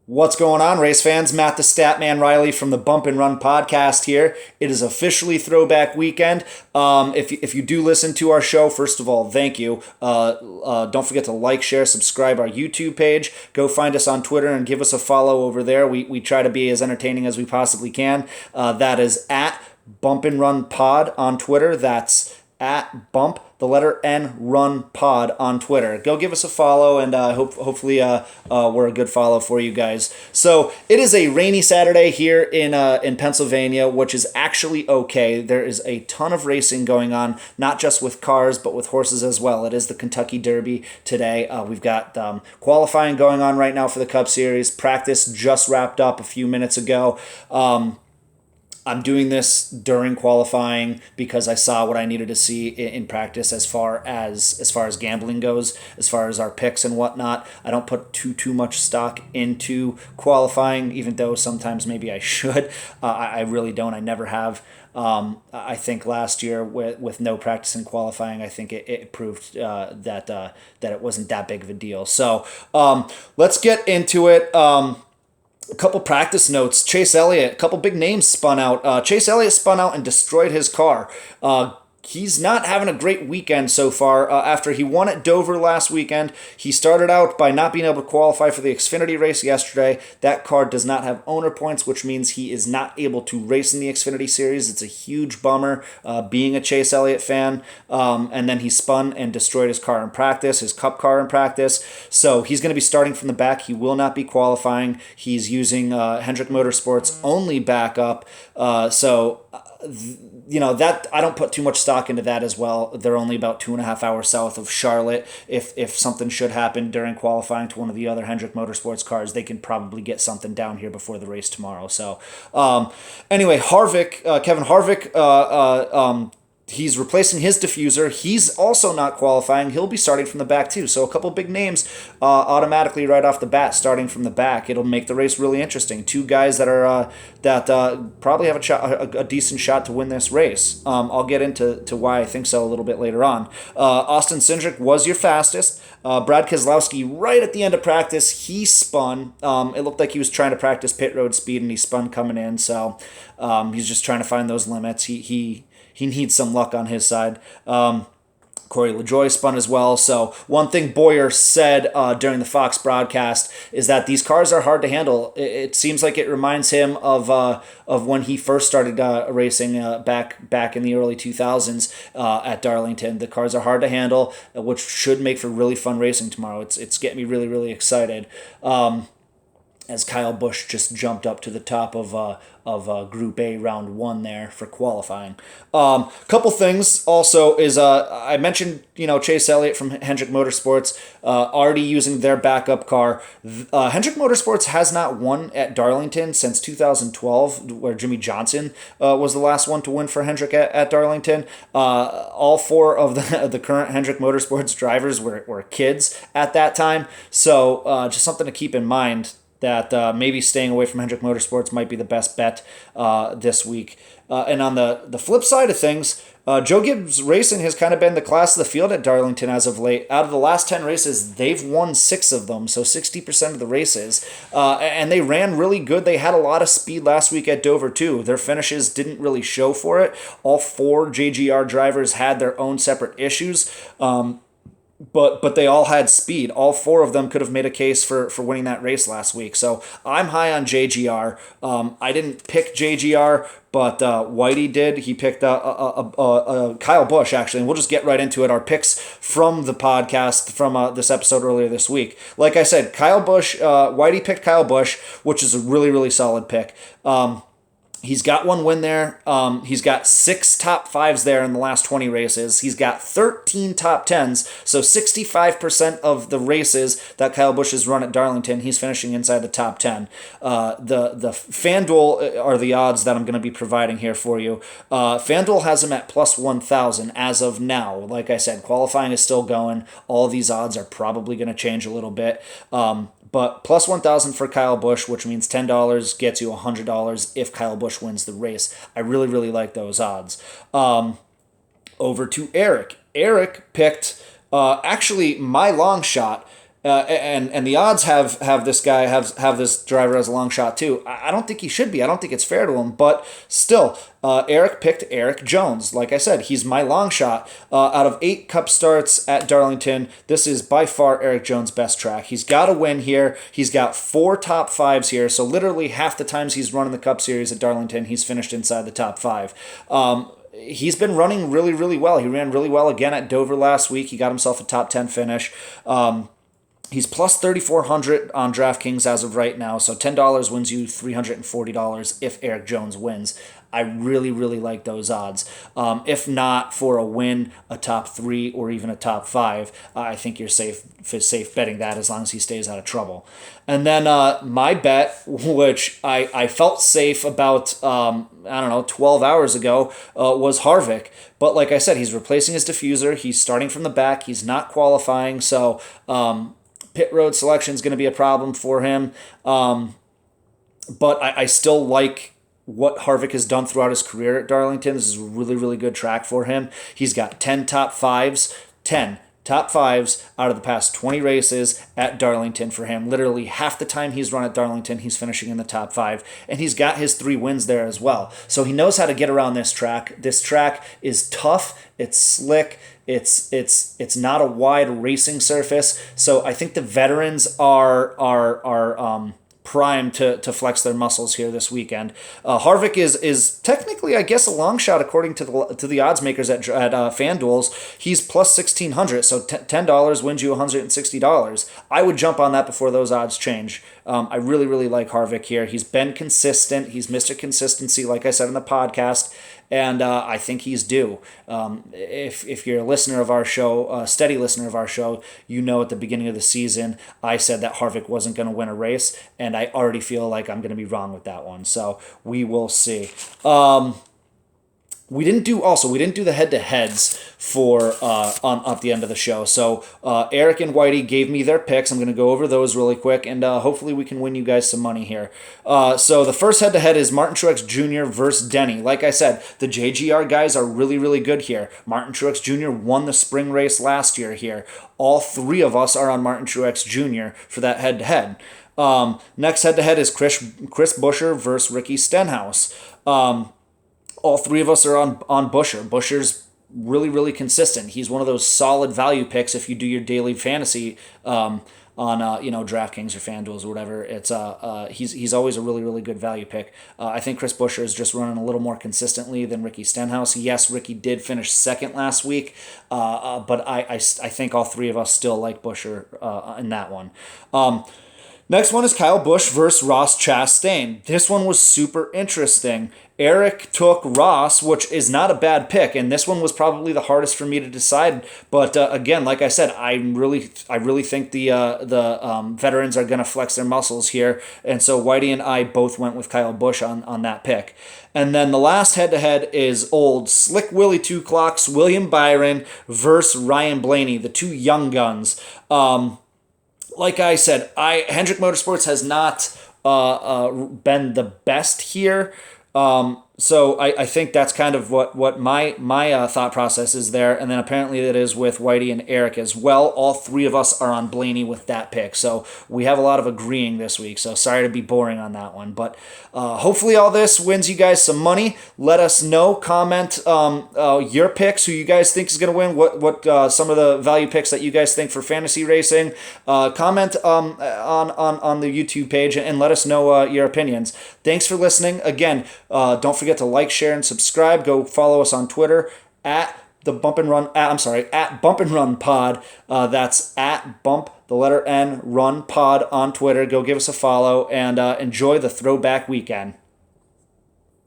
What's going on, race fans? Matt the Stat Man Reilly from the Bump and Run podcast here. It is officially throwback weekend. If you do listen to our show, first of all, thank you. Don't forget to like, share, subscribe our YouTube page. Go find us on Twitter and give us a follow over there. We try to be as entertaining as we possibly can. That is at Bump and Run Pod on Twitter. That's at Bump, the letter N, Run Pod on Twitter. Go give us a follow, and hopefully we're a good follow for you guys. So it is a rainy Saturday here in Pennsylvania, which is actually okay. There is a ton of racing going on, not just with cars, but with horses as well. It is the Kentucky Derby today. We've got qualifying going on right now for the Cup Series. Practice just wrapped up a few minutes ago. I'm doing this during qualifying because I saw what I needed to see in practice as far as gambling goes, as far as our picks and whatnot. I don't put too much stock into qualifying, even though sometimes maybe I should. I really don't. I never have. I think last year with no practice in qualifying, I think it proved that it wasn't that big of a deal. So let's get into it. A couple practice notes. Chase Elliott, a couple big names spun out. Chase Elliott spun out and destroyed his car. He's not having a great weekend so far. After he won at Dover last weekend, he started out by not being able to qualify for the Xfinity race yesterday. That car does not have owner points, which means he is not able to race in the Xfinity Series. It's a huge bummer, being a Chase Elliott fan. And then he spun and destroyed his car in practice, his Cup car in practice. So he's going to be starting from the back. He will not be qualifying. He's using Hendrick Motorsports only backup. That I don't put too much stock into that as well. They're only about 2.5 hours south of Charlotte. If something should happen during qualifying to one of the other Hendrick Motorsports cars, they can probably get something down here before the race tomorrow. So anyway, Kevin Harvick, he's replacing his diffuser. He's also not qualifying. He'll be starting from the back too. So a couple big names automatically right off the bat starting from the back. It'll make the race really interesting. Two guys that are probably have a decent shot to win this race. I'll get into why I think so a little bit later on. Austin Cindric was your fastest. Brad Keselowski right at the end of practice, he spun. It looked like he was trying to practice pit road speed and he spun coming in. So he's just trying to find those limits. He needs some luck on his side. Corey LaJoie spun as well. So one thing Boyer said during the Fox broadcast is that these cars are hard to handle. It seems like it reminds him of when he first started racing back in the early 2000s at Darlington. The cars are hard to handle, which should make for really fun racing tomorrow. It's getting me really, really excited. As Kyle Busch just jumped up to the top of Group A Round 1 there for qualifying. Couple things also is I mentioned Chase Elliott from Hendrick Motorsports already using their backup car. Hendrick Motorsports has not won at Darlington since 2012, where Jimmy Johnson was the last one to win for Hendrick at Darlington. All four of the current Hendrick Motorsports drivers were kids at that time, so just something to keep in mind, that maybe staying away from Hendrick Motorsports might be the best bet this week. And on the flip side of things, Joe Gibbs Racing has kind of been the class of the field at Darlington as of late. Out of the last 10 races, they've won 6 of them, so 60% of the races. And they ran really good. They had a lot of speed last week at Dover, too. Their finishes didn't really show for it. All 4 JGR drivers had their own separate issues. But they all had speed. All 4 of them could have made a case for winning that race last week. So I'm high on JGR. I didn't pick JGR, but Whitey did. He picked Kyle Busch, actually, and we'll just get right into it. Our picks from the podcast from this episode earlier this week. Like I said, Kyle Busch, Whitey picked Kyle Busch, which is a really, really solid pick. He's got 1 win there. He's got 6 top 5s there in the last 20 races. He's got 13 top 10s. So 65% of the races that Kyle Busch has run at Darlington, he's finishing inside the top 10. The Fanduel are the odds that I'm going to be providing here for you. Fanduel has him at plus 1,000 as of now. Like I said, qualifying is still going. All of these odds are probably going to change a little bit. But plus 1,000 for Kyle Busch, which means $10 gets you $100 if Kyle Busch wins the race. I really, really like those odds. Over to Eric. Eric picked actually my long shot and the odds have this guy have this driver as a long shot too. I don't think he should be. I don't think it's fair to him. But still, Eric picked Erik Jones. Like I said, he's my long shot. Out of 8 Cup starts at Darlington, this is by far Erik Jones' best track. He's got a win here. He's got 4 top 5s here. So literally half the times he's running the Cup Series at Darlington, he's finished inside the top 5. He's been running really, really well. He ran really well again at Dover last week. He got himself a top 10 finish. He's plus 3,400 on DraftKings as of right now, so $10 wins you $340 if Erik Jones wins. I really, really like those odds. If not for a win, a top 3, or even a top 5, I think you're safe betting that as long as he stays out of trouble. And then my bet, which I felt safe about, 12 hours ago, was Harvick. But like I said, he's replacing his diffuser. He's starting from the back. He's not qualifying, so pit road selection is going to be a problem for him. But I still like what Harvick has done throughout his career at Darlington. This is a really, really good track for him. He's got 10 top 5s out of the past 20 races at Darlington for him. Literally half the time he's run at Darlington, he's finishing in the top 5, and he's got his 3 wins there as well. So he knows how to get around this track. This track is tough. It's slick. It's not a wide racing surface. So I think the veterans are primed to flex their muscles here this weekend. Harvick is technically, I guess, a long shot according to the odds makers at Fanduel's. He's plus 1,600, so $10 wins you $160. I would jump on that before those odds change. I really, really like Harvick here. He's been consistent. He's Mr. Consistency, like I said in the podcast, and I think he's due. If you're a listener of our show, a steady listener of our show, you know at the beginning of the season, I said that Harvick wasn't going to win a race, and I already feel like I'm going to be wrong with that one. So we will see. We didn't do the head-to-heads for at the end of the show. So Eric and Whitey gave me their picks. I'm going to go over those really quick, and hopefully we can win you guys some money here. So the first head-to-head is Martin Truex Jr. versus Denny. Like I said, the JGR guys are really, really good here. Martin Truex Jr. won the spring race last year here. All 3 of us are on Martin Truex Jr. for that head-to-head. Next head-to-head is Chris Buescher versus Ricky Stenhouse. All 3 of us are on Buescher. Buescher's really, really consistent. He's one of those solid value picks if you do your daily fantasy on DraftKings or Fanduels or whatever. It's he's always a really, really good value pick. I think Chris Buescher is just running a little more consistently than Ricky Stenhouse. Yes, Ricky did finish second last week, but I think all 3 of us still like Buescher in that one. Next one is Kyle Busch versus Ross Chastain. This one was super interesting. Eric took Ross, which is not a bad pick, and this one was probably the hardest for me to decide. But again, like I said, I really think the veterans are going to flex their muscles here, and so Whitey and I both went with Kyle Busch on that pick. And then the last head-to-head is old Slick Willie 2 Clocks, William Byron versus Ryan Blaney, the 2 young guns. Like I said, Hendrick Motorsports has not been the best here. So I think that's kind of what my thought process is there. And then apparently it is with Whitey and Eric as well. All 3 of us are on Blaney with that pick. So we have a lot of agreeing this week. So sorry to be boring on that one. But hopefully all this wins you guys some money. Let us know. Comment your picks, who you guys think is going to win. What some of the value picks that you guys think for fantasy racing. Comment on the YouTube page and let us know your opinions. Thanks for listening. Again, don't forget to like, share, and subscribe. Go follow us on Twitter at Bump and Run Pod. That's at Bump the letter N Run Pod on Twitter. Go give us a follow and enjoy the throwback weekend.